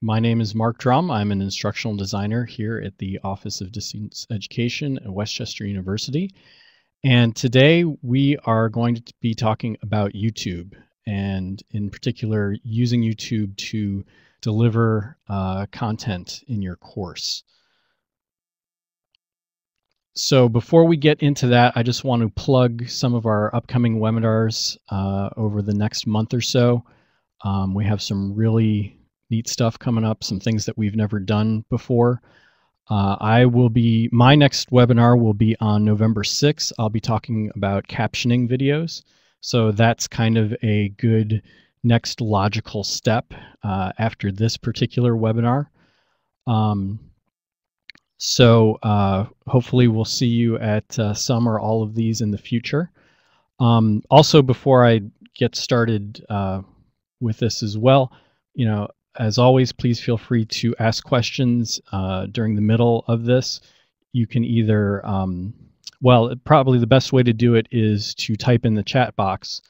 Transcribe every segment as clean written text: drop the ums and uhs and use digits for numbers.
My name is Marc Drumm. I'm an instructional designer here at the Office of Distance Education at Westchester University. And today we are going to be talking about YouTube, and in particular, using YouTube to deliver content in your course. So before we get into that, I just want to plug some of our upcoming webinars over the next month or so. We have some really neat stuff coming up, some things that we've never done before. My next webinar will be on November 6th. I'll be talking about captioning videos. So that's kind of a good next logical step after this particular webinar. Hopefully we'll see you at some or all of these in the future. Also, before I get started with this as well, as always, please feel free to ask questions during the middle of this. You can either, probably the best way to do it is to type in the chat box,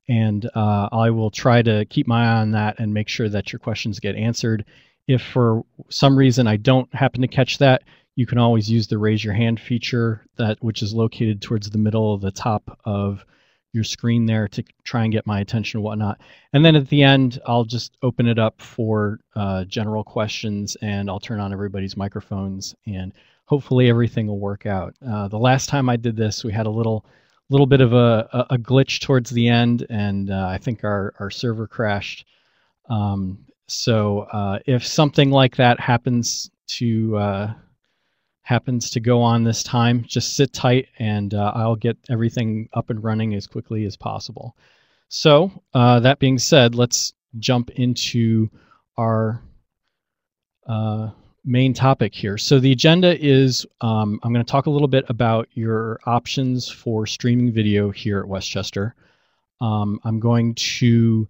and I will try to keep my eye on that and make sure that your questions get answered. If for some reason I don't happen to catch that, you can always use the raise your hand feature, which is located towards the middle of the top of your screen there, to try and get my attention and whatnot. And then at the end, I'll just open it up for general questions, and I'll turn on everybody's microphones, and hopefully everything will work out. The last time I did this, we had a little bit of a glitch towards the end, and I think our server crashed. If something like that happens to go on this time, just sit tight, and I'll get everything up and running as quickly as possible. So that being said, let's jump into our main topic here. So the agenda is I'm going to talk a little bit about your options for streaming video here at Westchester. I'm going to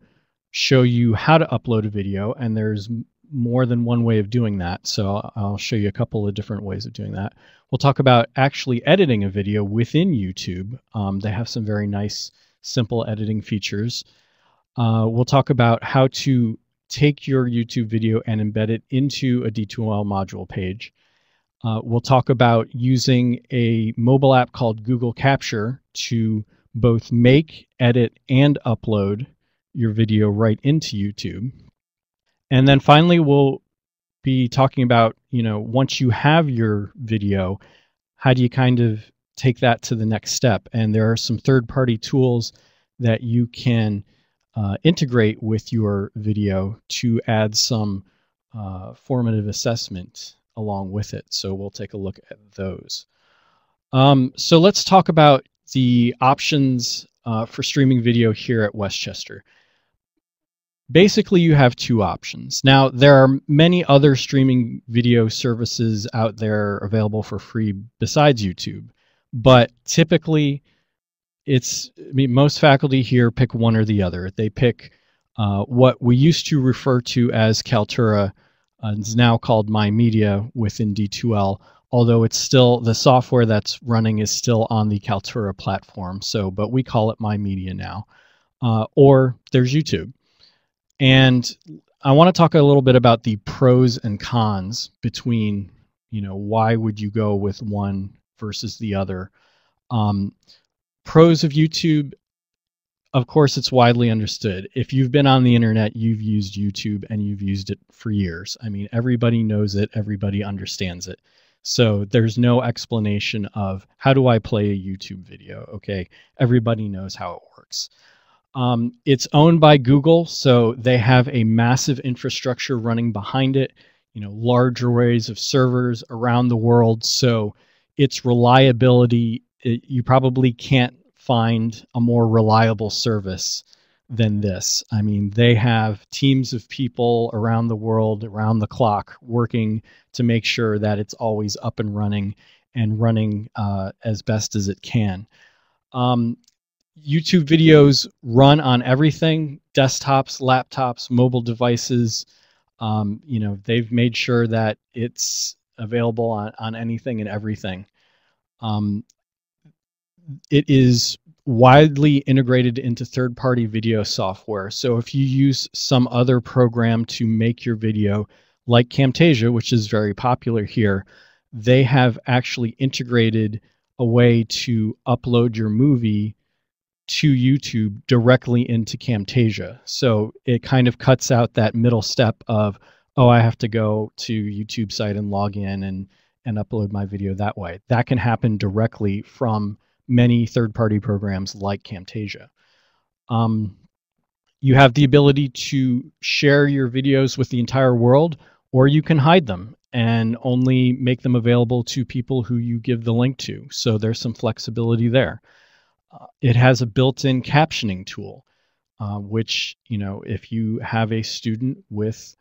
show you how to upload a video, and there's more than one way of doing that, so I'll show you a couple of different ways of doing that. We'll talk about actually editing a video within YouTube. They have some very nice, simple editing features. We'll talk about how to take your YouTube video and embed it into a D2L module page. We'll talk about using a mobile app called Google Capture to both make, edit, and upload your video right into YouTube. And then finally, we'll be talking about, once you have your video, how do you kind of take that to the next step? And there are some third-party tools that you can integrate with your video to add some formative assessment along with it. So we'll take a look at those. So let's talk about the options for streaming video here at Westchester. Basically, you have two options. Now, there are many other streaming video services out there available for free besides YouTube, but typically most faculty here pick one or the other. They pick what we used to refer to as Kaltura, is now called MyMedia within D2L, although it's still, the software that's running is still on the Kaltura platform, but we call it MyMedia now. Or there's YouTube. And I want to talk a little bit about the pros and cons between, why would you go with one versus the other. Pros of YouTube, of course, it's widely understood. If you've been on the internet, you've used YouTube, and you've used it for years. I mean, everybody knows it, everybody understands it. So there's no explanation of how do I play a YouTube video, okay? Everybody knows how it works. It's owned by Google, so they have a massive infrastructure running behind it, large arrays of servers around the world. So its reliability, you probably can't find a more reliable service than this. I mean, they have teams of people around the world, around the clock, working to make sure that it's always up and running as best as it can. YouTube videos run on everything: desktops, laptops, mobile devices. They've made sure that it's available on anything and everything. It is widely integrated into third-party video software. So if you use some other program to make your video, like Camtasia, which is very popular here, they have actually integrated a way to upload your movie to YouTube directly into Camtasia. So it kind of cuts out that middle step of, oh, I have to go to YouTube site and log in and upload my video that way. That can happen directly from many third-party programs like Camtasia. You have the ability to share your videos with the entire world, or you can hide them and only make them available to people who you give the link to. So there's some flexibility there. It has a built-in captioning tool, which, you know, if you have a student with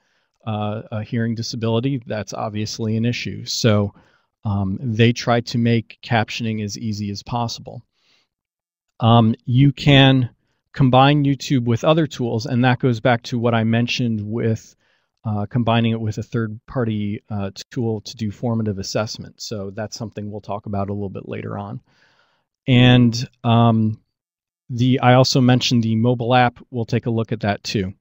a hearing disability, that's obviously an issue. So they try to make captioning as easy as possible. You can combine YouTube with other tools, and that goes back to what I mentioned with combining it with a third-party tool to do formative assessment. So that's something we'll talk about a little bit later on. And I also mentioned the mobile app. We'll take a look at that too.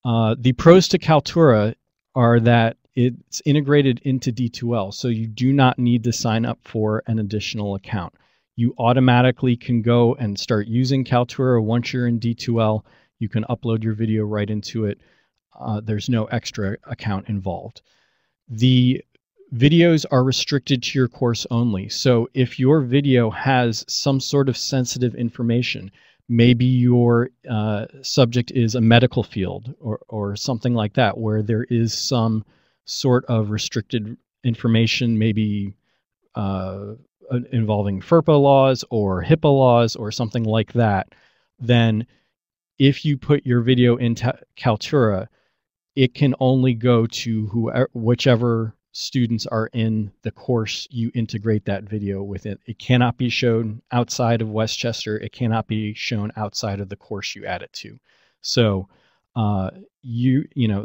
The pros to Kaltura are that it's integrated into D2L, so you do not need to sign up for an additional account. You automatically can go and start using Kaltura once you're in D2L. You can upload your video right into it. There's no extra account involved. The videos are restricted to your course only. So if your video has some sort of sensitive information, maybe your subject is a medical field or something like that, where there is some sort of restricted information, maybe involving FERPA laws or HIPAA laws or something like that, then if you put your video into Kaltura, it can only go to whichever students are in the course you integrate that video with it. It cannot be shown outside of Westchester. It cannot be shown outside of the course you add it to. So you know,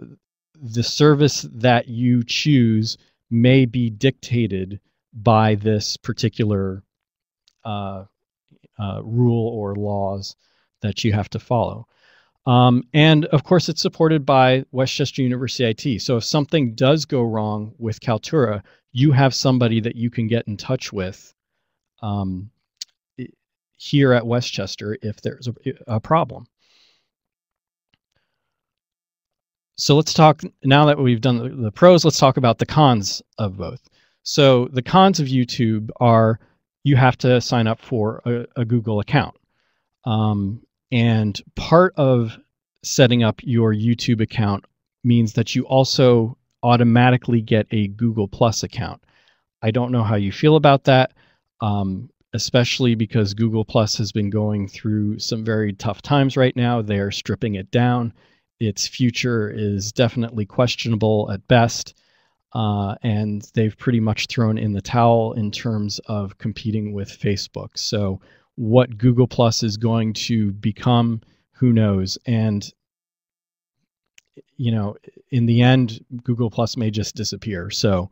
the service that you choose may be dictated by this particular rule or laws that you have to follow. And of course, it's supported by Westchester University IT. So if something does go wrong with Kaltura, you have somebody that you can get in touch with here at Westchester if there's a problem. So let's talk, now that we've done the pros, let's talk about the cons of both. So the cons of YouTube are you have to sign up for a Google account. And part of setting up your YouTube account means that you also automatically get a Google Plus account. I don't know how you feel about that, especially because Google Plus has been going through some very tough times right now. They are stripping it down. Its future is definitely questionable at best. And they've pretty much thrown in the towel in terms of competing with Facebook. So what Google Plus is going to become, who knows? And, you know, in the end, Google Plus may just disappear. So,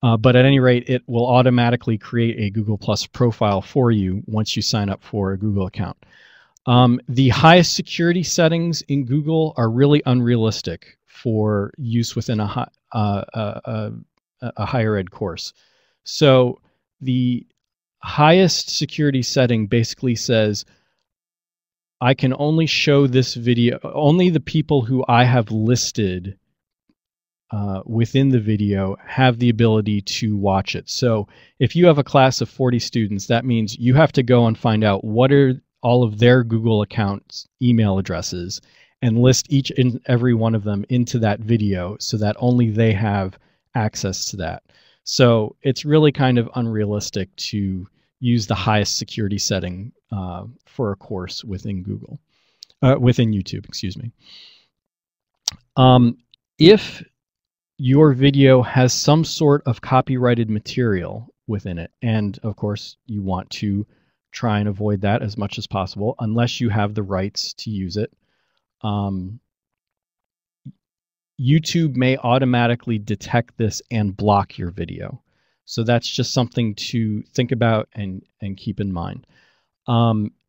but at any rate, it will automatically create a Google Plus profile for you once you sign up for a Google account. The highest security settings in Google are really unrealistic for use within a higher ed course. So the highest security setting basically says, I can only show this video, only the people who I have listed within the video have the ability to watch it. So if you have a class of 40 students, that means you have to go and find out what are all of their Google accounts' email addresses and list each and every one of them into that video so that only they have access to that. So it's really kind of unrealistic to use the highest security setting for a course within Google, within YouTube, excuse me. If your video has some sort of copyrighted material within it, and of course you want to try and avoid that as much as possible, unless you have the rights to use it, YouTube may automatically detect this and block your video. So that's just something to think about and keep in mind.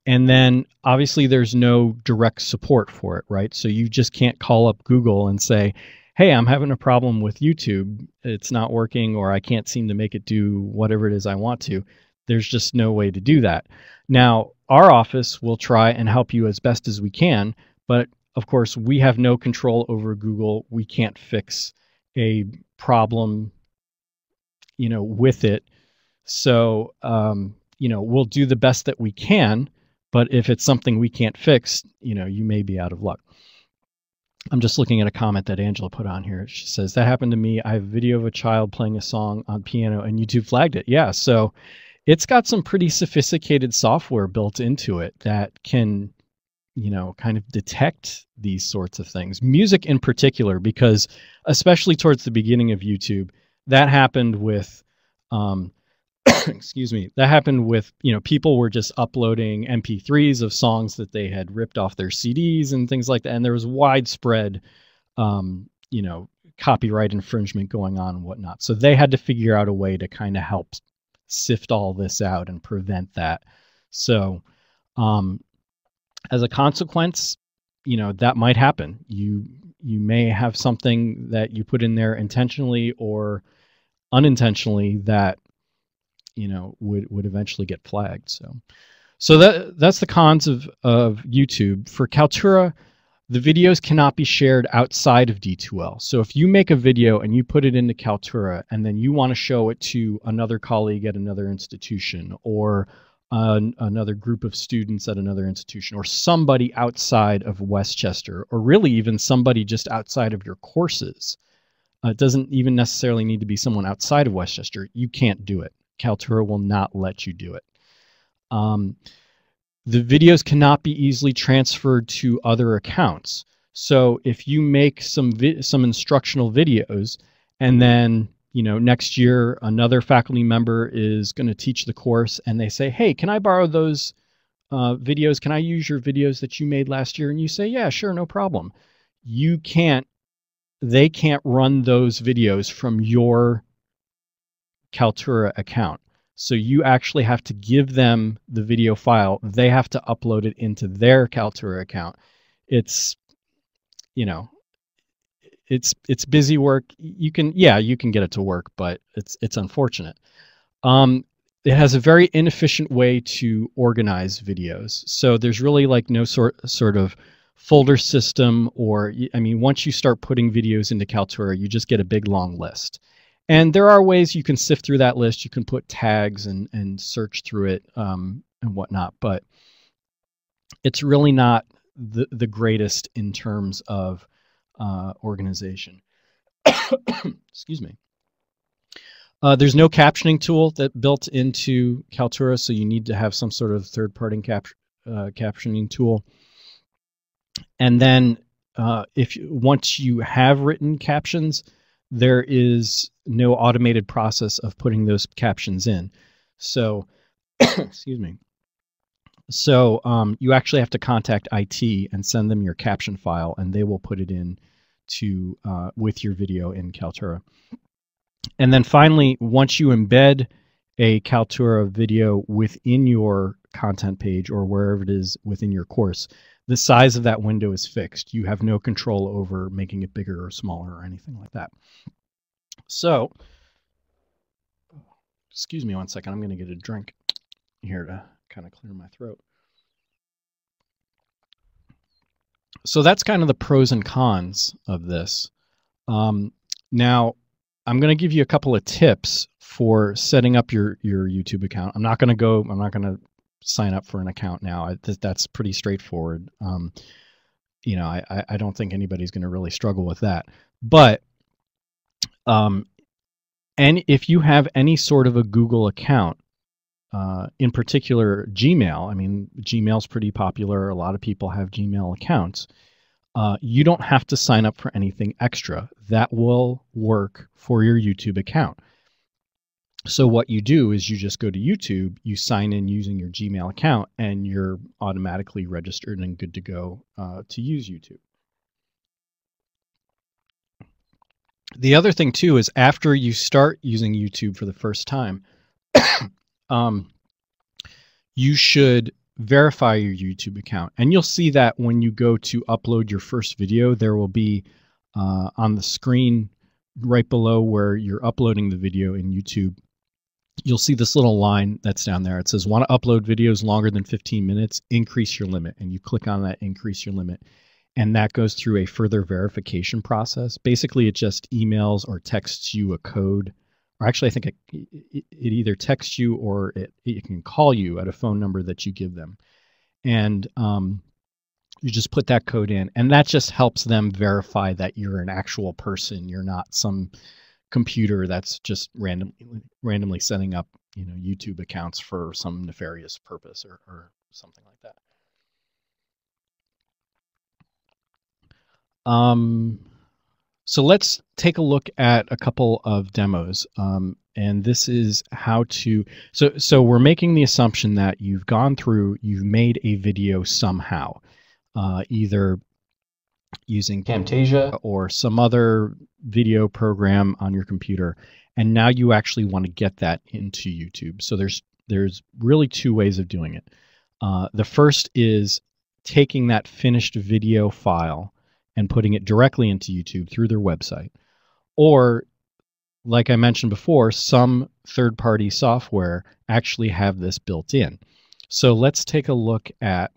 And then obviously there's no direct support for it, right? So you just can't call up Google and say, hey, I'm having a problem with YouTube. It's not working, or I can't seem to make it do whatever it is I want to. There's just no way to do that. Now, our office will try and help you as best as we can, but of course, we have no control over Google. We can't fix a problem, with it. So, we'll do the best that we can, but if it's something we can't fix, you may be out of luck. I'm just looking at a comment that Angela put on here. She says, that happened to me. I have a video of a child playing a song on piano and YouTube flagged it. Yeah, so it's got some pretty sophisticated software built into it that can, kind of detect these sorts of things. Music in particular, because especially towards the beginning of YouTube, that happened with, excuse me, that happened with, people were just uploading MP3s of songs that they had ripped off their CDs and things like that. And there was widespread, copyright infringement going on and whatnot. So they had to figure out a way to kind of help sift all this out and prevent that. So, as a consequence, that might happen. You may have something that you put in there intentionally or unintentionally that would eventually get flagged. So that's the cons of YouTube. For Kaltura, the videos cannot be shared outside of D2L. So if you make a video and you put it into Kaltura and then you want to show it to another colleague at another institution, or another group of students at another institution, or somebody outside of Westchester, or really even somebody just outside of your courses, it doesn't even necessarily need to be someone outside of Westchester, you can't do it. Kaltura will not let you do it. The videos cannot be easily transferred to other accounts. So if you make some instructional videos, and then next year another faculty member is going to teach the course, and they say, hey, can I borrow those videos? Can I use your videos that you made last year? And you say, yeah, sure, no problem. They can't run those videos from your Kaltura account. So you actually have to give them the video file. They have to upload it into their Kaltura account. It's, it's busy work. You can get it to work, but it's unfortunate. It has a very inefficient way to organize videos. So there's really like no sort of folder system, or, once you start putting videos into Kaltura, you just get a big long list. And there are ways you can sift through that list. You can put tags and search through it and whatnot, but it's really not the greatest in terms of organization. Excuse me. There's no captioning tool that built into Kaltura, so you need to have some sort of third-party captioning tool. And then once you have written captions, there is no automated process of putting those captions in. So, excuse me. So you actually have to contact IT and send them your caption file, and they will put it in with your video in Kaltura. And then finally, once you embed a Kaltura video within your content page or wherever it is within your course, the size of that window is fixed. You have no control over making it bigger or smaller or anything like that. So, excuse me one second, I'm going to get a drink here to kind of clear my throat. So that's kind of the pros and cons of this. Now, I'm going to give you a couple of tips for setting up your YouTube account. I'm not going to sign up for an account now. That's pretty straightforward. I don't think anybody's going to really struggle with that. But and if you have any sort of a Google account, in particular Gmail, Gmail's pretty popular. A lot of people have Gmail accounts. You don't have to sign up for anything extra. That will work for your YouTube account. So what you do is you just go to YouTube, you sign in using your Gmail account, and you're automatically registered and good to go to use YouTube. The other thing too is after you start using YouTube for the first time, you should verify your YouTube account. And you'll see that when you go to upload your first video, there will be on the screen right below where you're uploading the video in YouTube, you'll see this little line that's down there. It says, want to upload videos longer than 15 minutes, increase your limit. And you click on that, increase your limit. And that goes through a further verification process. Basically, it just emails or texts you a code. Or actually, I think it either texts you or it can call you at a phone number that you give them. And you just put that code in. And that just helps them verify that you're an actual person. You're not some computer that's just randomly setting up, you know, YouTube accounts for some nefarious purpose or something like that. So let's take a look at a couple of demos. And this is how to, so we're making the assumption that you've gone through, you've made a video somehow, either using Camtasia or some other video program on your computer, and now you actually want to get that into YouTube. So there's really two ways of doing it. The first is taking that finished video file and putting it directly into YouTube through their website. Or, like I mentioned before, some third-party software actually have this built in. So let's take a look at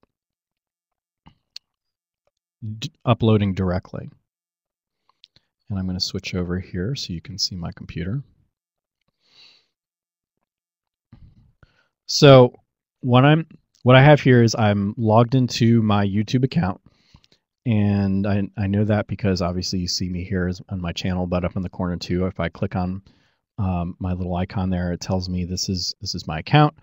uploading directly. And I'm going to switch over here so you can see my computer. So what I have here is I'm logged into my YouTube account. And I know that because obviously you see me here on my channel, but up in the corner too. If I click on my little icon there, it tells me this is my account.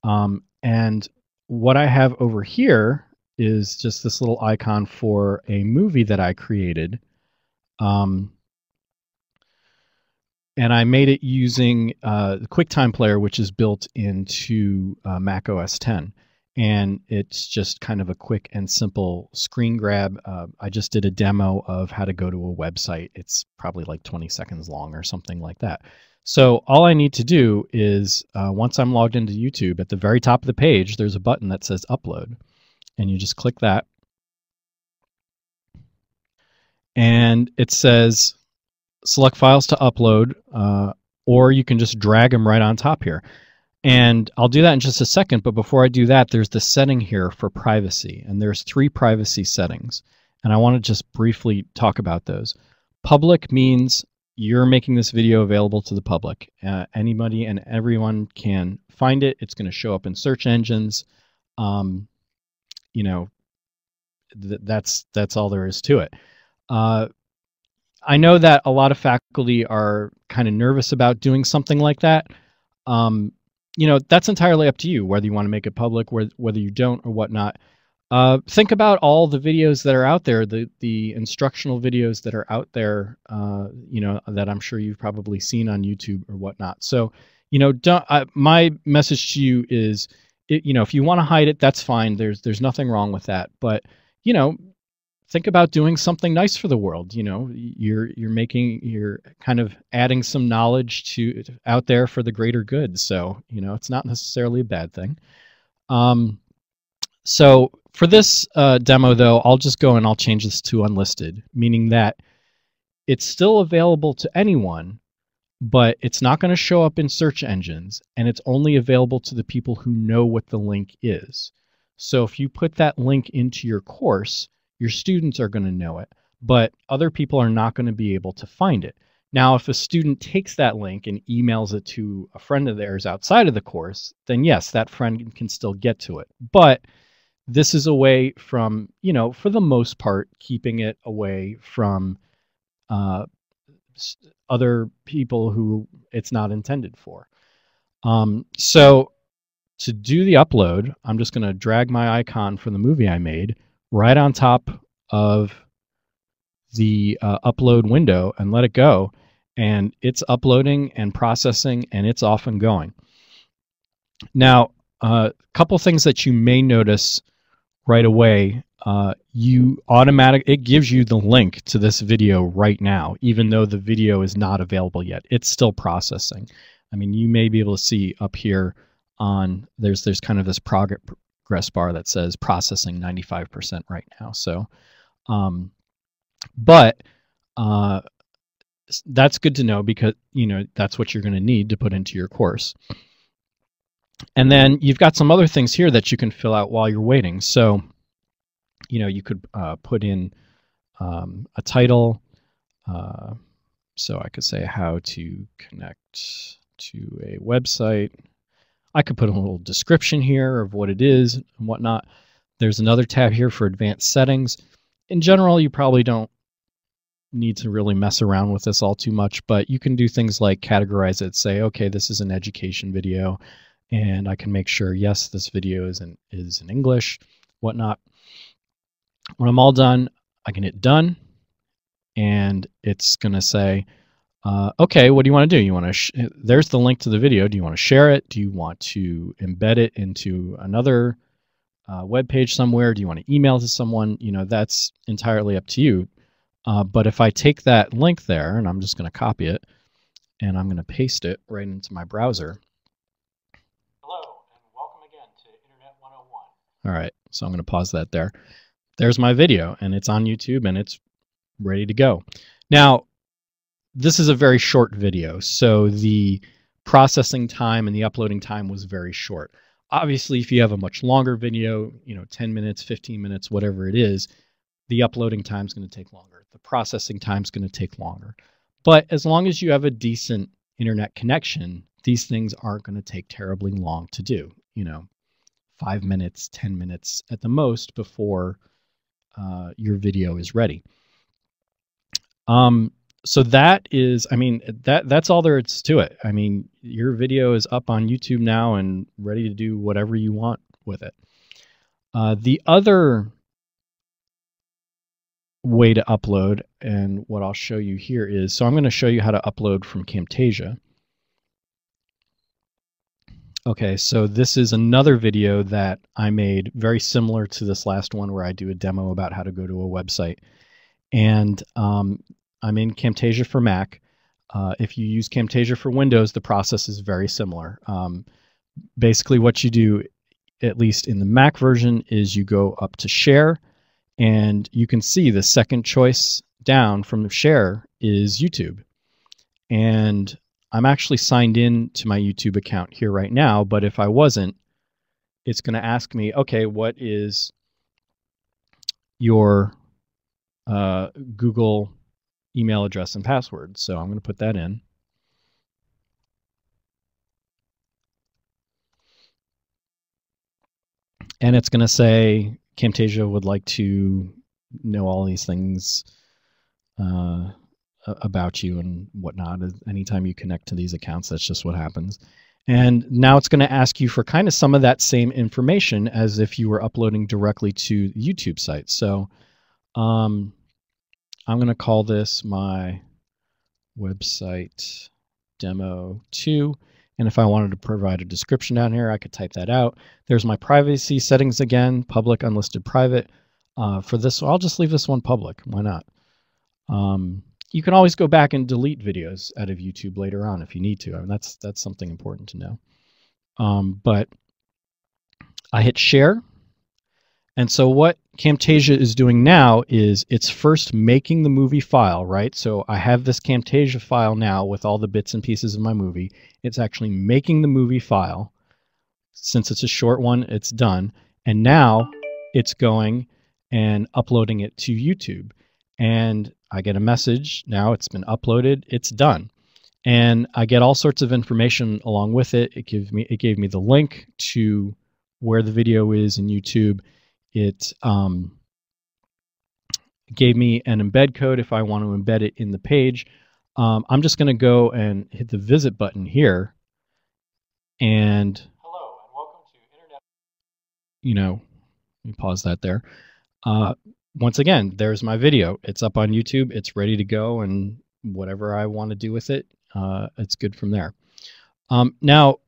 And what I have over here is just this little icon for a movie that I created. And I made it using the QuickTime Player, which is built into Mac OS X. And it's just kind of a quick and simple screen grab. I just did a demo of how to go to a website. It's probably like 20 seconds long or something like that. So all I need to do is, once I'm logged into YouTube, at the very top of the page, there's a button that says Upload. And you just click that. And it says, select files to upload, or you can just drag them right on top here. And I'll do that in just a second, but before I do that, there's the setting here for privacy, and there's 3 privacy settings, and I want to just briefly talk about those. Public means you're making this video available to the public. Anybody and everyone can find it. It's going to show up in search engines. You know, that's all there is to it. I know that a lot of faculty are kind of nervous about doing something like that. You know, that's entirely up to you, whether you want to make it public, whether you don't or whatnot. Think about all the videos that are out there, the instructional videos that are out there, you know, that I'm sure you've probably seen on YouTube or whatnot. So, you know, my message to you is, you know, if you want to hide it, that's fine. There's nothing wrong with that. But, you know, think about doing something nice for the world. You know, you're kind of adding some knowledge out there for the greater good. So, you know, it's not necessarily a bad thing. So for this demo, though, I'll just go and I'll change this to unlisted, meaning that it's still available to anyone, but it's not going to show up in search engines, and it's only available to the people who know what the link is. So if you put that link into your course, your students are going to know it, but other people are not going to be able to find it. Now, if a student takes that link and emails it to a friend of theirs outside of the course, then yes, that friend can still get to it. But this is a way from, you know, for the most part, keeping it away from other people who it's not intended for. So to do the upload, I'm just going to drag my icon from the movie I made right on top of the upload window and let it go. And it's uploading and processing, and it's off and going. Now, a couple things that you may notice right away. It gives you the link to this video right now, even though the video is not available yet. It's still processing. I mean, you may be able to see up here on there's kind of this progress bar that says processing 95% right now. So, but that's good to know, because that's what you're going to need to put into your course. And then you've got some other things here that you can fill out while you're waiting. So, you could put in a title. So I could say how to connect to a website. I could put a little description here of what it is and whatnot. There's another tab here for advanced settings. In general, you probably don't need to really mess around with this all too much, but you can do things like categorize it, say, okay, this is an education video, and I can make sure, yes, this video is in English, whatnot. When I'm all done, I can hit done, and it's going to say, okay, what do you want to do? You want to there's the link to the video. Do you want to share it? Do you want to embed it into another web page somewhere? Do you want to email to someone? That's entirely up to you. But if I take that link there, and I'm just going to copy it, and I'm going to paste it right into my browser. Hello, and welcome again to Internet 101. All right, so I'm going to pause that there. There's my video, and it's on YouTube, and it's ready to go. Now, this is a very short video, so the processing time and the uploading time was very short. Obviously, if you have a much longer video, 10 minutes, 15 minutes, whatever it is, the uploading time is going to take longer. The processing time is going to take longer. But as long as you have a decent internet connection, these things aren't going to take terribly long to do. 5 minutes, 10 minutes at the most before your video is ready. So that is, that's all there is to it. Your video is up on YouTube now and ready to do whatever you want with it. The other way to upload, and what I'll show you here is, so I'm going to show you how to upload from Camtasia. Okay, so this is another video that I made very similar to this last one, where I do a demo about how to go to a website. And I'm in Camtasia for Mac. If you use Camtasia for Windows, the process is very similar. Basically what you do, at least in the Mac version, is you go up to Share, and you can see the second choice down from the Share is YouTube. And I'm actually signed in to my YouTube account here right now, but if I wasn't, it's going to ask me, okay, what is your Google email address and password? So I'm going to put that in. And it's going to say Camtasia would like to know all these things about you and whatnot. Anytime you connect to these accounts, that's just what happens. And now it's going to ask you for kind of some of that same information as if you were uploading directly to the YouTube site. So I'm going to call this my website demo 2. And if I wanted to provide a description down here, I could type that out. There's my privacy settings again, public, unlisted, private. For this, I'll just leave this one public. Why not? You can always go back and delete videos out of YouTube later on if you need to. That's something important to know. But I hit share. And so what Camtasia is doing now is it's first making the movie file, right? So I have this Camtasia file now with all the bits and pieces of my movie. It's actually making the movie file. Since it's a short one, it's done. And now it's going and uploading it to YouTube. And I get a message, now it's been uploaded, it's done. And I get all sorts of information along with it. It gave me the link to where the video is in YouTube. It gave me an embed code if I want to embed it in the page. I'm just going to go and hit the visit button here. And hello and welcome to Internet. Let me pause that there. Once again, there's my video. It's up on YouTube. It's ready to go, and whatever I want to do with it, it's good from there. Now,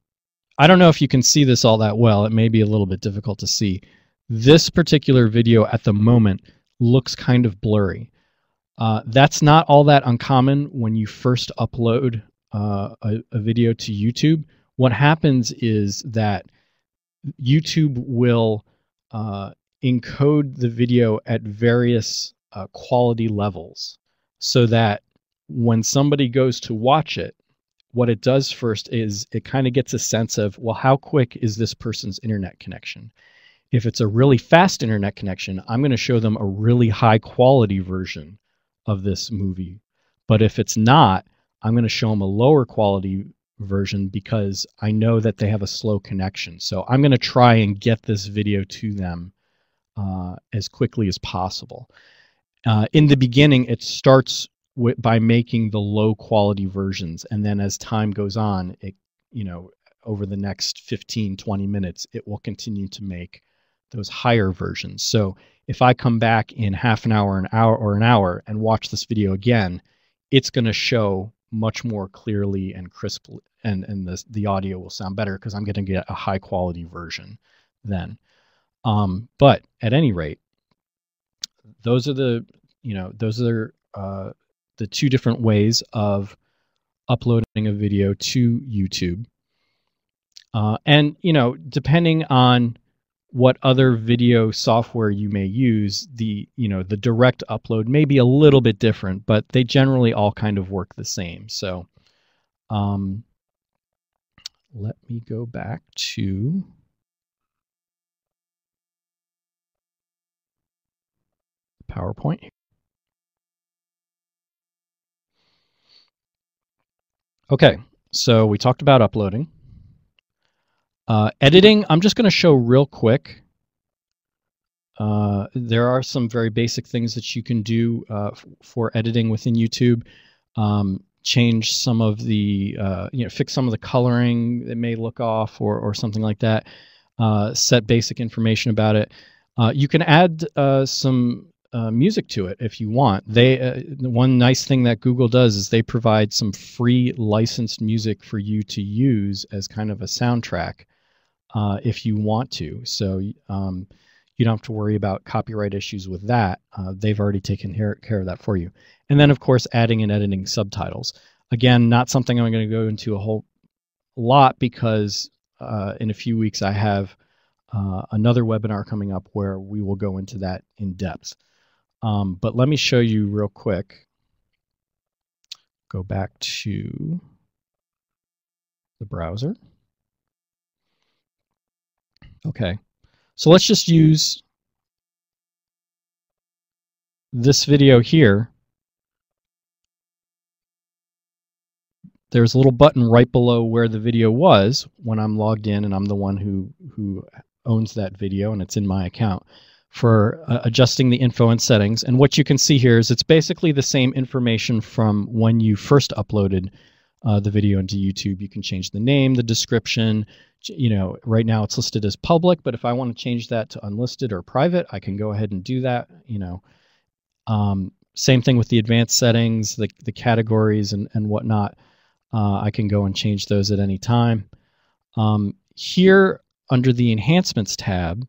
I don't know if you can see this all that well. It may be a little bit difficult to see. This particular video at the moment looks kind of blurry. That's not all that uncommon when you first upload a video to YouTube. What happens is that YouTube will encode the video at various quality levels, so that when somebody goes to watch it, what it does first is it kind of gets a sense of, well, how quick is this person's internet connection? If it's a really fast internet connection, I'm going to show them a really high quality version of this movie. But if it's not, I'm going to show them a lower quality version because I know that they have a slow connection. So I'm going to try and get this video to them as quickly as possible. In the beginning, it starts by making the low quality versions, and then as time goes on, it, over the next 15, 20 minutes, it will continue to make those higher versions. So if I come back in half an hour, or an hour and watch this video again, it's going to show much more clearly and crisply, and the audio will sound better because I'm going to get a high quality version then. But at any rate, those are the two different ways of uploading a video to YouTube. And depending on what other video software you may use, the direct upload may be a little bit different, but they generally all kind of work the same. So let me go back to PowerPoint. Okay, so we talked about uploading. Editing, I'm just going to show real quick. There are some very basic things that you can do for editing within YouTube. Change some of the, fix some of the coloring that may look off or something like that. Set basic information about it. You can add some music to it if you want. One nice thing that Google does is they provide some free licensed music for you to use as kind of a soundtrack if you want to. So you don't have to worry about copyright issues with that. They've already taken care of that for you. And then, of course, adding and editing subtitles. Again, not something I'm going to go into a whole lot because in a few weeks I have another webinar coming up where we will go into that in depth. But let me show you real quick. Go back to the browser. Okay, so let's just use this video here. There's a little button right below where the video was when I'm logged in, and I'm the one who owns that video, and it's in my account, for adjusting the info and settings. And what you can see here is it's basically the same information from when you first uploaded the video into YouTube. You can change the name, the description. Right now it's listed as public, but if I want to change that to unlisted or private, I can go ahead and do that. Same thing with the advanced settings, the categories and whatnot. I can go and change those at any time. Here under the Enhancements tab,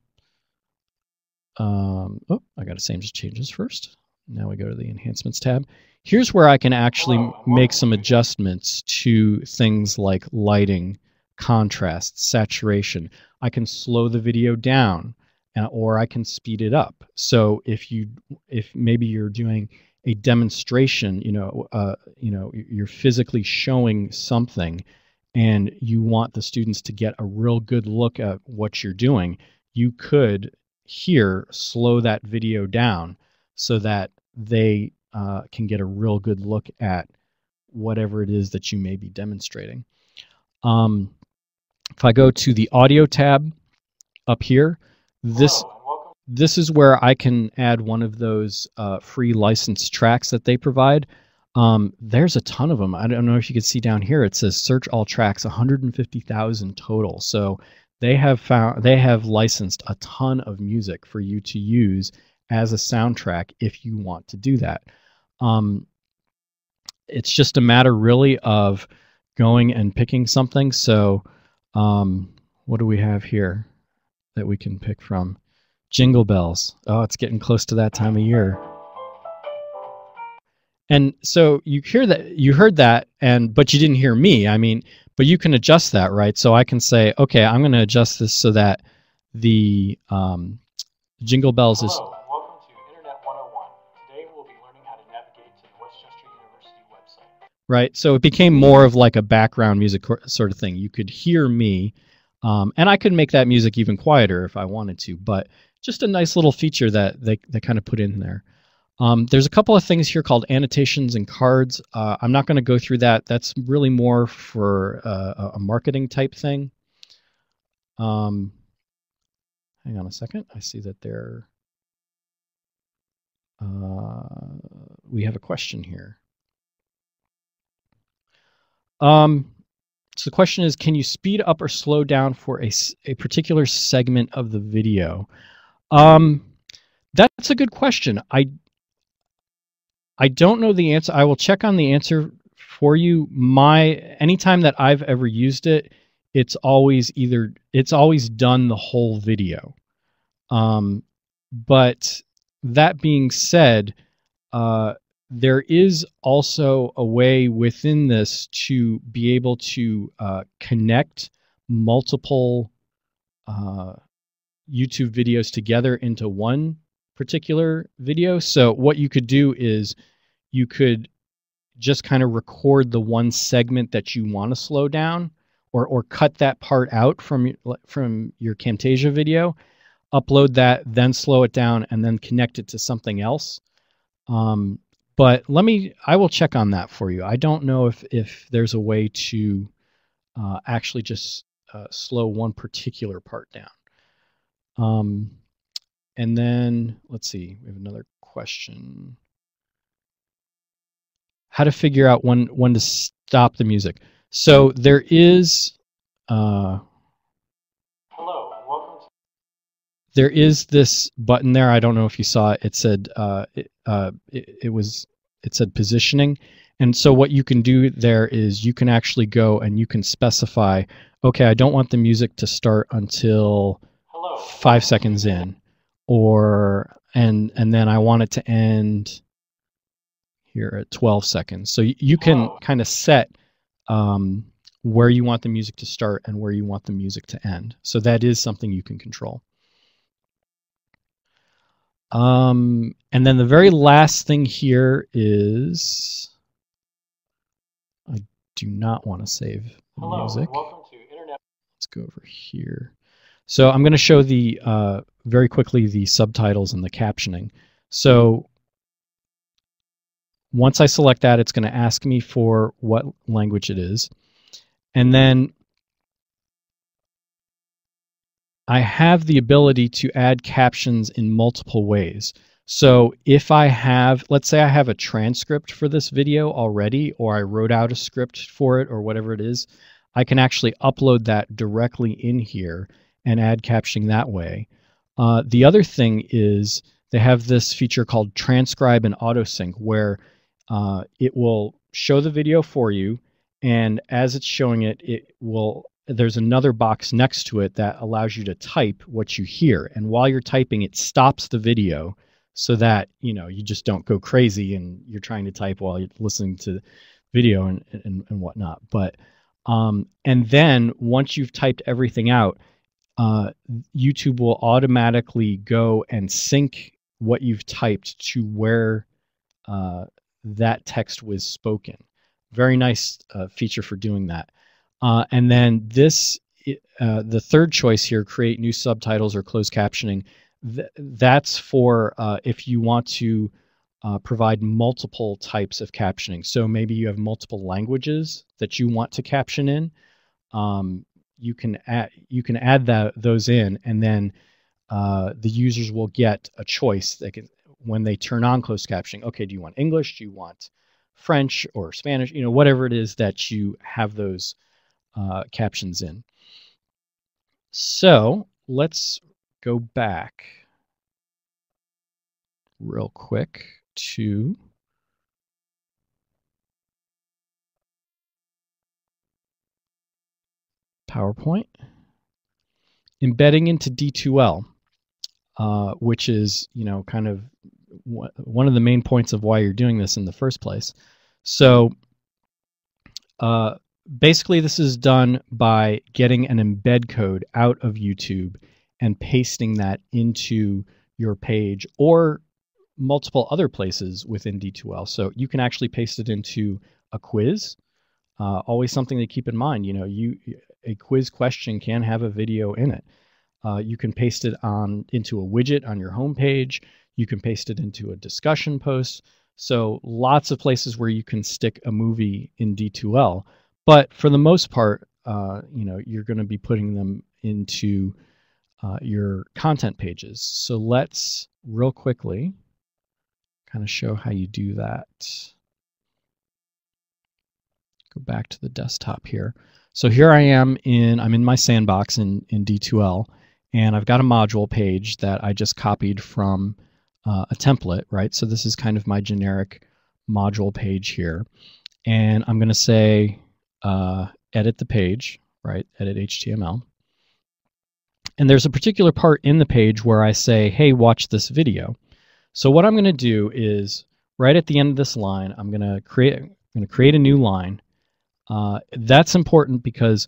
I got to save changes first. Now we go to the Enhancements tab. Here's where I can actually make some adjustments to things like lighting, contrast, saturation. I can slow the video down, or I can speed it up. So if maybe you're doing a demonstration, you're physically showing something, and you want the students to get a real good look at what you're doing, you could here slow that video down so that they can get a real good look at whatever it is that you may be demonstrating. If I go to the audio tab up here, this is where I can add one of those free licensed tracks that they provide. There's a ton of them. I don't know if you can see down here, it says search all tracks, 150,000 total. So they have licensed a ton of music for you to use as a soundtrack if you want to do that. It's just a matter really of going and picking something. So what do we have here that we can pick from? Jingle bells. Oh, it's getting close to that time of year. And so you heard that, but you didn't hear me. I mean, But you can adjust that, right? So I can say, okay, I'm going to adjust this so that the Jingle Bells is... Hello, and welcome to Internet 101. Today we'll be learning how to navigate to the Westchester University website. Right, so it became more of like a background music sort of thing. You could hear me, and I could make that music even quieter if I wanted to, but just a nice little feature that they kind of put in there. There's a couple of things here called annotations and cards. I'm not going to go through that. That's really more for a marketing type thing. Hang on a second. I see that there. We have a question here. So the question is, can you speed up or slow down for a particular segment of the video? That's a good question. I don't know the answer. I will check on the answer for you. Anytime that I've ever used it, it's always done the whole video. But that being said, there is also a way within this to be able to connect multiple YouTube videos together into one particular video. So what you could do is you could just kind of record the one segment that you want to slow down, or cut that part out from your Camtasia video, upload that, then slow it down, and then connect it to something else. But I will check on that for you. I don't know if there's a way to actually just slow one particular part down. And then let's see, we have another question. How to figure out when to stop the music. So there is Hello, and welcome to... There is this button there. I don't know if you saw it. It said it said positioning. And so what you can do there is you can actually go and you can specify, okay, I don't want the music to start until 5 seconds in, and then I want it to end here at 12 seconds. So you can kind of set where you want the music to start and where you want the music to end. So that is something you can control. And then the very last thing here is, I do not want to save the music. Welcome to Internet. Let's go over here. So I'm going to show very quickly the subtitles and the captioning. So once I select that, it's going to ask me for what language it is. And then I have the ability to add captions in multiple ways. So if I have, let's say I have a transcript for this video already, or I wrote out a script for it, or whatever it is, I can actually upload that directly in here and add captioning that way. The other thing is they have this feature called transcribe and autosync, where it will show the video for you, and as it's showing it, there's another box next to it that allows you to type what you hear. And while you're typing, it stops the video so that, you just don't go crazy and you're trying to type while you're listening to video and whatnot. But and then once you've typed everything out, YouTube will automatically go and sync what you've typed to where that text was spoken. Very nice feature for doing that. And then the third choice here, create new subtitles or closed captioning, that's for if you want to provide multiple types of captioning. So maybe you have multiple languages that you want to caption in. You can add those in, and then the users will get a choice. When they turn on closed captioning, okay, do you want English? Do you want French or Spanish? Whatever it is that you have those captions in. So let's go back real quick to PowerPoint. Embedding into D2L, which is, kind of one of the main points of why you're doing this in the first place. So basically this is done by getting an embed code out of YouTube and pasting that into your page or multiple other places within D2L. So you can actually paste it into a quiz. Always something to keep in mind. You know, a quiz question can have a video in it. You can paste it into a widget on your homepage. You can paste it into a discussion post. So lots of places where you can stick a movie in D2L. But for the most part, you know, you're going to be putting them into your content pages. So let's real quickly kind of show how you do that. Go back to the desktop here. So here I'm in my sandbox in D2L, and I've got a module page that I just copied from a template, right? So this is kind of my generic module page here. And I'm going to say edit the page, right? Edit HTML. And there's a particular part in the page where I say, hey, watch this video. So what I'm going to do is right at the end of this line, I'm going to create a new line. That's important because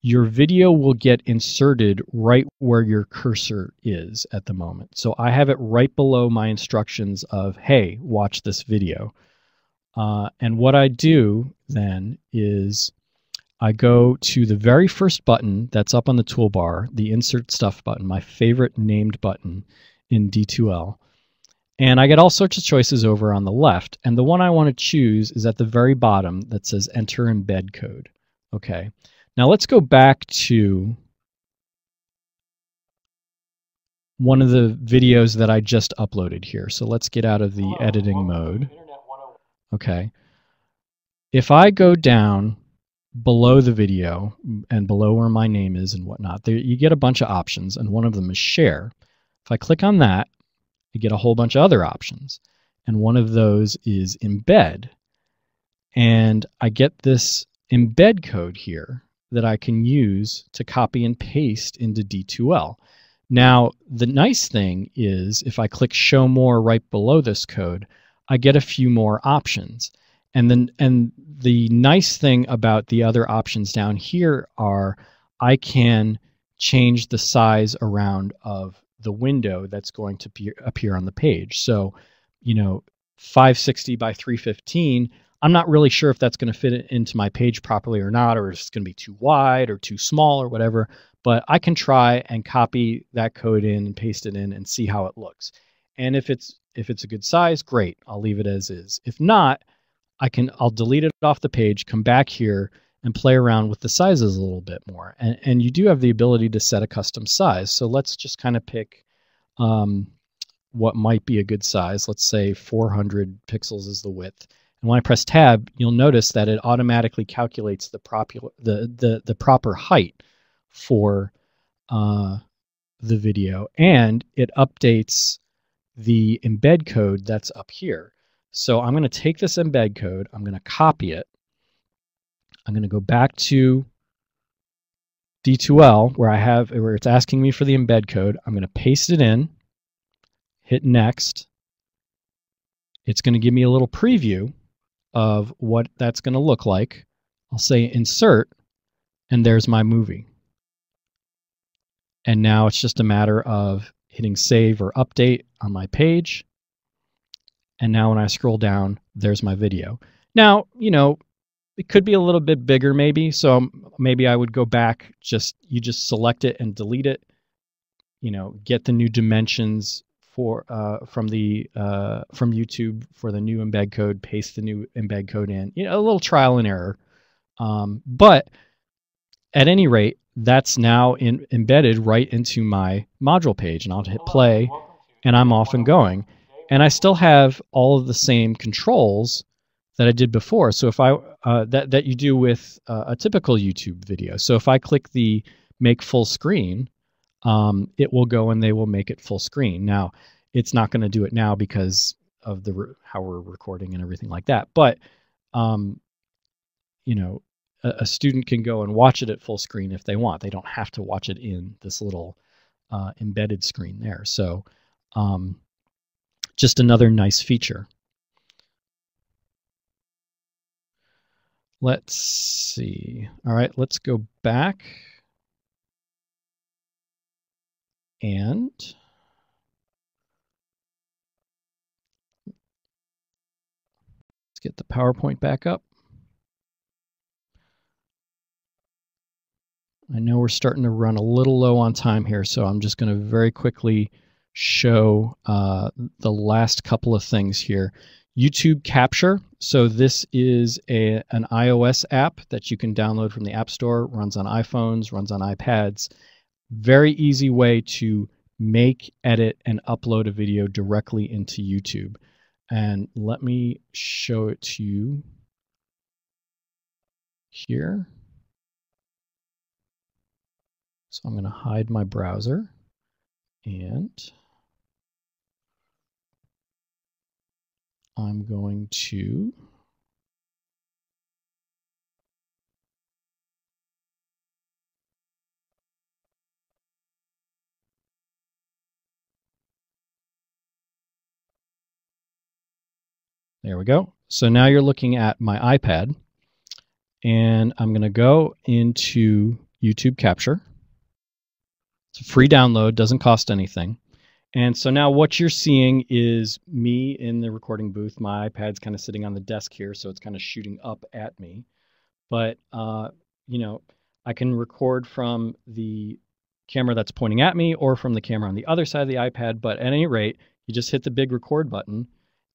your video will get inserted right where your cursor is at the moment. So I have it right below my instructions of, hey, watch this video. And what I do then is I go to the very first button that's up on the toolbar, the Insert Stuff button, my favorite named button in D2L. And I get all sorts of choices over on the left. And the one I want to choose is at the very bottom that says Enter Embed Code. Okay. Now let's go back to one of the videos that I just uploaded here. So let's get out of the editing mode. Okay. If I go down below the video and below where my name is and whatnot, there you get a bunch of options, and one of them is share. If I click on that, you get a whole bunch of other options, and one of those is embed. And I get this embed code here that I can use to copy and paste into D2L. Now, the nice thing is if I click show more right below this code, I get a few more options. And the nice thing about the other options down here are I can change the size around of the window that's going to appear on the page. So, you know, 560 by 315, I'm not really sure if that's going to fit into my page properly or not, or if it's going to be too wide or too small or whatever, but I can try and copy that code in and paste it in and see how it looks. And if it's a good size, great, I'll leave it as is. If not, I'll delete it off the page, come back here and play around with the sizes a little bit more. And you do have the ability to set a custom size. So let's just kind of pick what might be a good size. Let's say 400 pixels is the width. And when I press tab, you'll notice that it automatically calculates the proper height for the video, and it updates the embed code that's up here. So I'm going to take this embed code, I'm going to copy it, I'm going to go back to D2L where it's asking me for the embed code. I'm going to paste it in, hit next. It's going to give me a little preview of what that's going to look like. I'll say insert, and there's my movie. And now it's just a matter of hitting save or update on my page. And now when I scroll down, there's my video. Now, you know, it could be a little bit bigger maybe. So maybe I would go back, you just select it and delete it, you know, get the new dimensions from YouTube for the new embed code, paste the new embed code in, you know, a little trial and error. But at any rate, that's now embedded right into my module page, and I'll hit play and I'm off and going. And I still have all of the same controls that I did before. So if I that you do with a typical YouTube video. So if I click the make full screen, it will go and they will make it full screen. Now, it's not going to do it now because of how we're recording and everything like that. But you know, a student can go and watch it at full screen if they want. They don't have to watch it in this little embedded screen there. So just another nice feature. Let's see. All right, let's go back. And let's get the PowerPoint back up. I know we're starting to run a little low on time here, so I'm just going to very quickly show the last couple of things here. YouTube Capture. So this is an iOS app that you can download from the App Store, runs on iPhones, runs on iPads. Very easy way to make, edit, and upload a video directly into YouTube. And let me show it to you here. So I'm going to hide my browser and I'm going to there we go. So now you're looking at my iPad, and I'm going to go into YouTube Capture. It's a free download, doesn't cost anything. And so now what you're seeing is me in the recording booth. My iPad's kind of sitting on the desk here, so it's kind of shooting up at me. But, you know, I can record from the camera that's pointing at me or from the camera on the other side of the iPad. But at any rate, you just hit the big record button,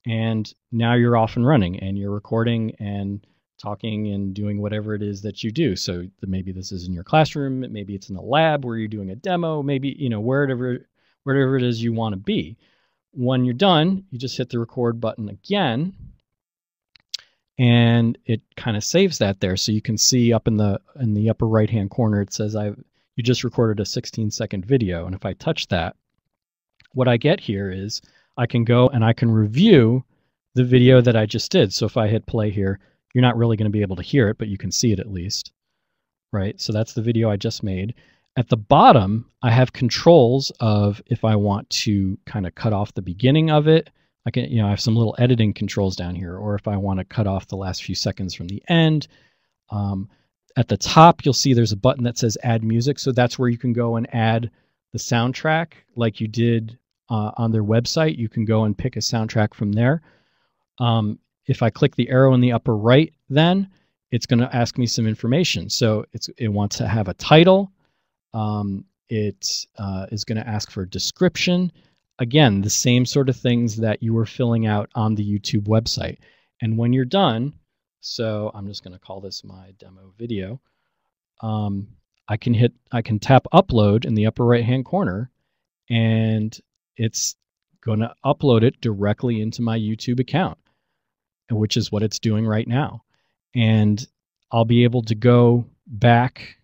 and now you're off and running, and you're recording and talking and doing whatever it is that you do. So maybe this is in your classroom, maybe it's in the lab where you're doing a demo, maybe, you know, wherever it is you want to be. When you're done, you just hit the record button again, and it kind of saves that there. So you can see up in the upper right hand corner, it says you just recorded a 16-second video. And if I touch that, what I get here is I can go and I can review the video that I just did. So if I hit play here, you're not really going to be able to hear it, but you can see it at least, right? So that's the video I just made. At the bottom, I have controls of if I want to kind of cut off the beginning of it. I can, you know, I have some little editing controls down here, or if I want to cut off the last few seconds from the end. At the top, you'll see there's a button that says Add Music. So that's where you can go and add the soundtrack like you did on their website. You can go and pick a soundtrack from there. If I click the arrow in the upper right, then it's going to ask me some information. So it wants to have a title. It is going to ask for a description. Again, the same sort of things that you were filling out on the YouTube website. And when you're done, so I'm just going to call this my demo video. I can tap upload in the upper right hand corner, and it's going to upload it directly into my YouTube account, which is what it's doing right now. And I'll be able to go back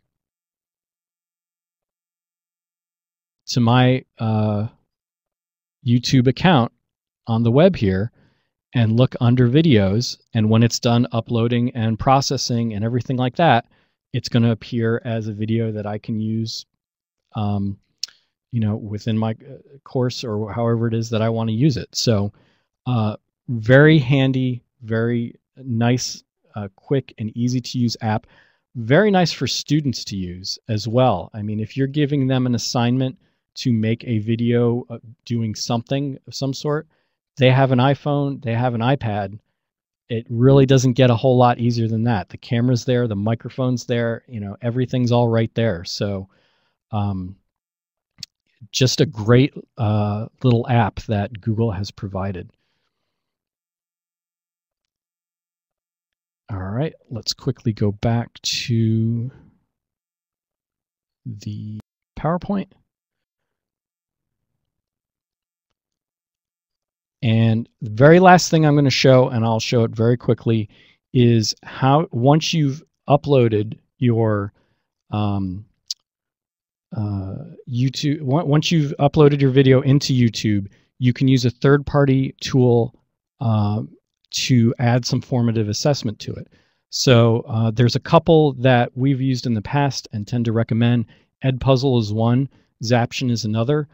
to my YouTube account on the web here and look under videos. And when it's done uploading and processing and everything like that, it's going to appear as a video that I can use, you know, within my course or however it is that I want to use it. So very handy, very nice, quick and easy to use app. Very nice for students to use as well. I mean, if you're giving them an assignment to make a video doing something of some sort, they have an iPhone, they have an iPad. It really doesn't get a whole lot easier than that. The camera's there, the microphone's there, you know, everything's all right there. So just a great little app that Google has provided. All right, let's quickly go back to the PowerPoint. And the very last thing I'm going to show, and I'll show it very quickly, is how once you've uploaded your YouTube, once you've uploaded your video into YouTube, you can use a third-party tool to add some formative assessment to it. So there's a couple that we've used in the past and tend to recommend. Edpuzzle is one, Zaption is another.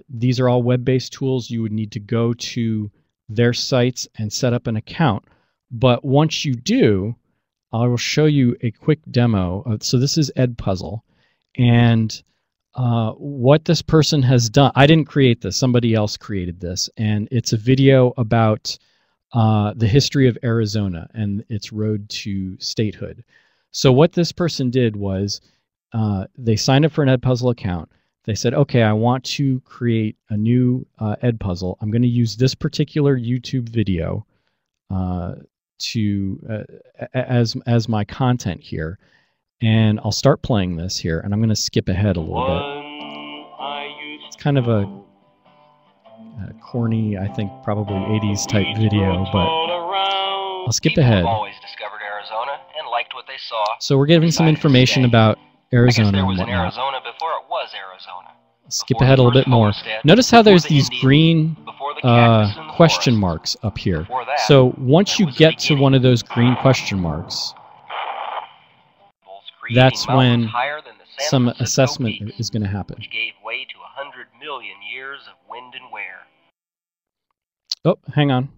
These are all web-based tools. You would need to go to their sites and set up an account. But once you do, I will show you a quick demo. So this is Edpuzzle, and what this person has done, I didn't create this, somebody else created this, and it's a video about the history of Arizona and its road to statehood. So what this person did was they signed up for an Edpuzzle account. They said, okay, I want to create a new Edpuzzle. I'm going to use this particular YouTube video as my content here. And I'll start playing this here, and I'm going to skip ahead a little bit. It's kind of a corny, I think, probably 80s type video, but I'll skip ahead. Always discovered Arizona and liked what they saw. So we're giving some information about Arizona there and was an whatnot. Arizona before it was Arizona. Skip ahead a little bit more. Notice how there's these green question marks up here. So once you get to one of those green question marks, that's when some assessment is going to happen. Which gave way to 100 million years of wind and wear. Oh, hang on.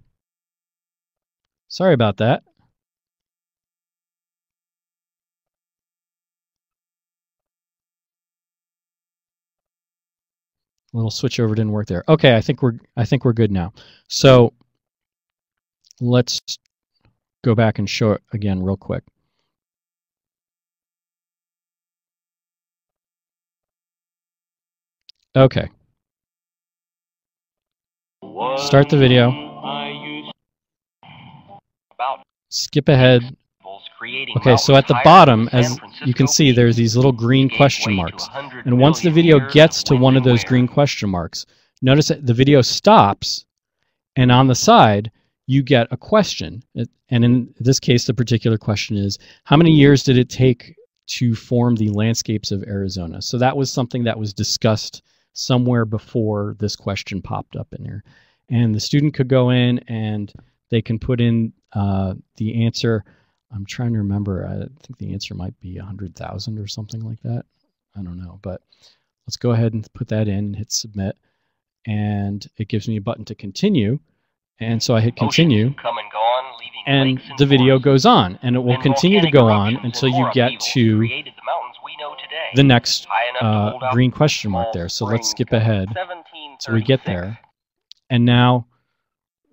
Sorry about that. A little switch over didn't work there. Okay, I think we're good now. So let's go back and show it again real quick. Okay. Start the video. Skip ahead. Okay, so at the bottom, as you can see, there's these little green question marks. And once the video gets to one of those green question marks, notice that the video stops, and on the side, you get a question. And in this case, the particular question is, how many years did it take to form the landscapes of Arizona? So that was something that was discussed somewhere before this question popped up in here. And the student could go in and they can put in the answer. I'm trying to remember. I think the answer might be 100,000 or something like that. I don't know, but let's go ahead and put that in and hit submit. And it gives me a button to continue. And so I hit continue, and the video goes on, and it will continue to go on until you get to the next green question mark there. So let's skip ahead so we get there. And now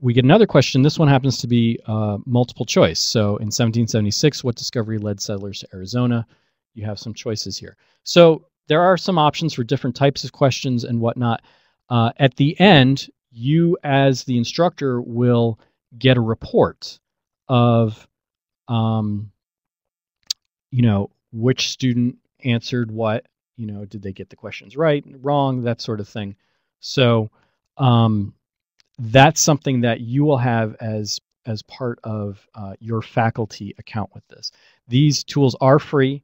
we get another question. This one happens to be multiple choice. So in 1776, what discovery led settlers to Arizona? You have some choices here. So there are some options for different types of questions and whatnot. At the end, you as the instructor will get a report of, which student answered what, did they get the questions right, wrong, that sort of thing. So that's something that you will have as part of your faculty account with this. These tools are free.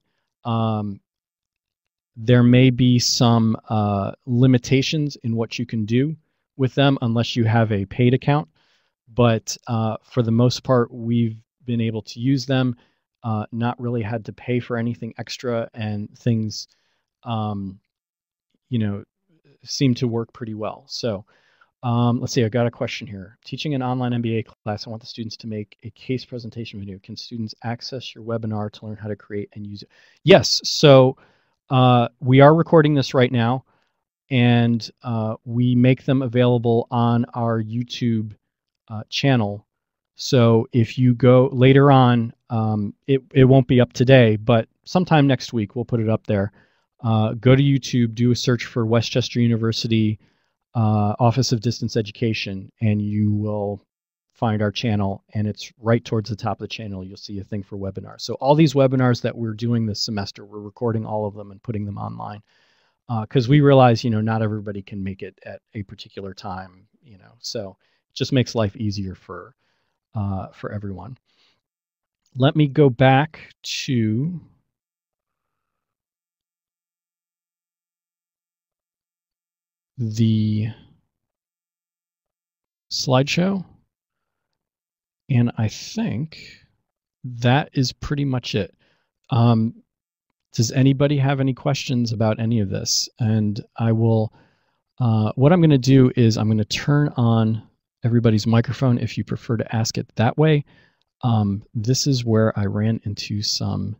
There may be some limitations in what you can do with them unless you have a paid account, but for the most part, we've been able to use them, not really had to pay for anything extra, and things, seem to work pretty well. So let's see, I got a question here. Teaching an online MBA class, I want the students to make a case presentation video. Can students access your webinar to learn how to create and use it? Yes, so we are recording this right now, and we make them available on our YouTube channel. So if you go later on, it won't be up today, but sometime next week we'll put it up there. Go to YouTube, do a search for Westchester University Office of Distance Education, and you will find our channel, and it's right towards the top of the channel. You'll see a thing for webinars. So all these webinars that we're doing this semester, we're recording all of them and putting them online, because we realize, not everybody can make it at a particular time, so it just makes life easier for everyone. Let me go back to the slideshow, and I think that is pretty much it. Does anybody have any questions about any of this? And I will, what I'm going to do is I'm going to turn on everybody's microphone if you prefer to ask it that way. This is where I ran into some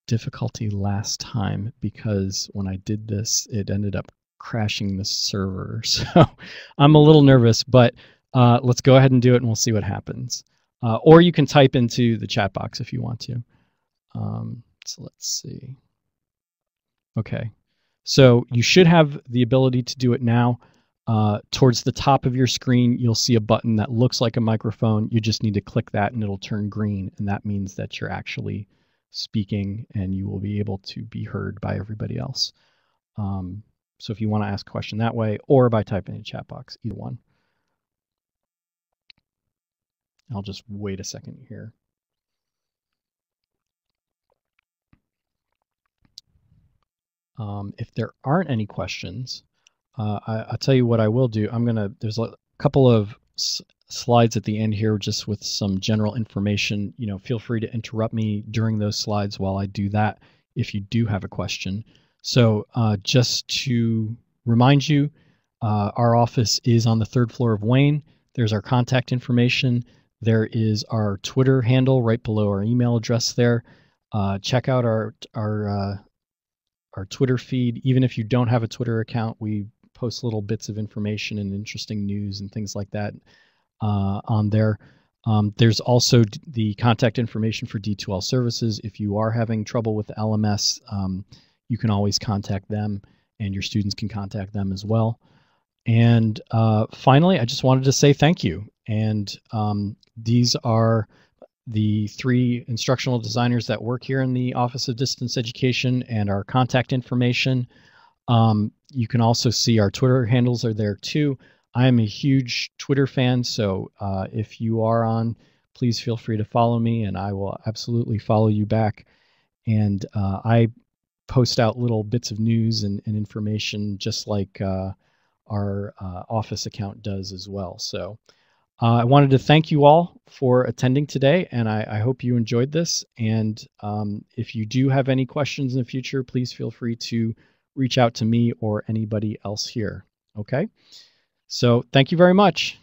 difficulty last time because when I did this, it ended up crashing the server. So I'm a little nervous, but let's go ahead and do it and we'll see what happens. Or you can type into the chat box if you want to. So let's see. Okay, so you should have the ability to do it now. Towards the top of your screen, you'll see a button that looks like a microphone. You just need to click that and it'll turn green, and that means that you're actually speaking and you will be able to be heard by everybody else. So if you want to ask a question that way or by typing in the chat box, either one. I'll just wait a second here. If there aren't any questions, I'll tell you what I will do. There's a couple of slides at the end here just with some general information. You know, feel free to interrupt me during those slides while I do that if you do have a question. So just to remind you, our office is on the 3rd floor of Wayne. There's our contact information. There is our Twitter handle right below our email address there. Check out our Twitter feed. Even if you don't have a Twitter account, we post little bits of information and interesting news and things like that on there. There's also the contact information for D2L services. If you are having trouble with the LMS, you can always contact them and your students can contact them as well. And finally, I just wanted to say thank you. And these are the 3 instructional designers that work here in the Office of Distance Education and our contact information. You can also see our Twitter handles are there too. I am a huge Twitter fan, so if you are on, please feel free to follow me and I will absolutely follow you back. And I post out little bits of news and information just like our office account does as well. So I wanted to thank you all for attending today, and I hope you enjoyed this. And if you do have any questions in the future, please feel free to reach out to me or anybody else here. Okay? So thank you very much.